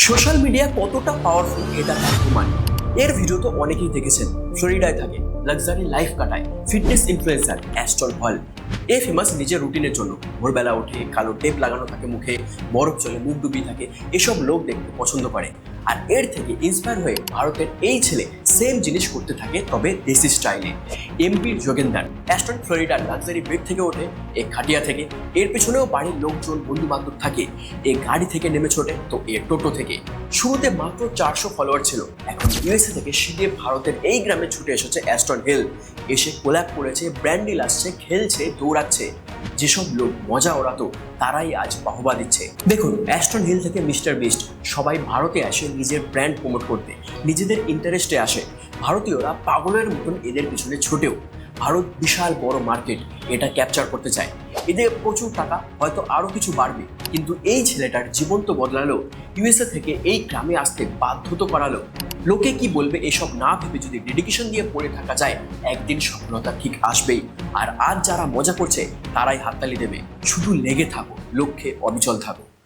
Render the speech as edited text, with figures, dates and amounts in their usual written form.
Social media কতটা powerful এটা তার প্রমাণ। এর ভিডিও তো অনেকেই দেখেছেন। ফ্লোরিডায় থাকে, লাক্সারি লাইফ কাটায়, ফিটনেস ইনফ্লুয়েন্সার অ্যাস্টন হল। এ ফেমাস নিজের রুটিনের জন্য। ভোরবেলা উঠে কালো টেপ লাগানো থাকে মুখে, বরফ চলে মুখ ডুবিয়ে থাকে, এসব লোক দেখতে পছন্দ করে। আর এর থেকে ইন্সপায়ার হয়ে ভারতের এই ছেলে সেম জিনিস করতে থাকে, তবে দেশি স্টাইলে। এমপির যোগেন্দার অ্যাস্টন ফ্লোরিডার লাক্সারি বেড থেকে ওঠে, এ খাটিয়া থেকে। এর পেছনেও বাড়ির লোকজন বন্ধু বান্ধব থাকে। এ গাড়ি থেকে নেমে ছোটে, তো এ টোটো থেকে। শুরুতে মাত্র 400 ফলোয়ার ছিল, এখন ইউএসএ থেকে সিধে ভারতের এই গ্রামে ছুটে এসেছে অ্যাস্টন হিল। এসে কোল্যাব করেছে, ব্র্যান্ড ডিল আসছে, খেলছে, দৌড়াচ্ছে। যেসব লোক মজা ওড়াতো তারাই আজ বাহবা দিচ্ছে। দেখুন, অ্যাস্টন হিল থেকে মিস্টার বিস্ট সবাই ভারতে আসে নিজের ব্র্যান্ড প্রমোট করতে, নিজেদের ইন্টারেস্টে আসে। ভারতীয়রা পাগলের মতন এদের পিছনে ছোটেও। ভারত বিশাল বড় মার্কেট, এটা ক্যাপচার করতে চায়। এদের প্রচুর টাকা, হয়তো আরো কিছু বাড়বে, কিন্তু এই ছেলেটার জীবন তো বদলালো। ইউএসএ থেকে এই গ্রামে আসতে বাধ্য তো করালো। লোকে কি বলবে এসব না ভেবে যদি ডেডিকেশন দিয়ে পড়ে থাকা যায়, একদিন সফলতা ঠিক আসবেই। আর আজ যারা মজা করছে তারাই হাততালি দেবে। শুধু লেগে থাকো, লক্ষ্যে অবিচল থাকো।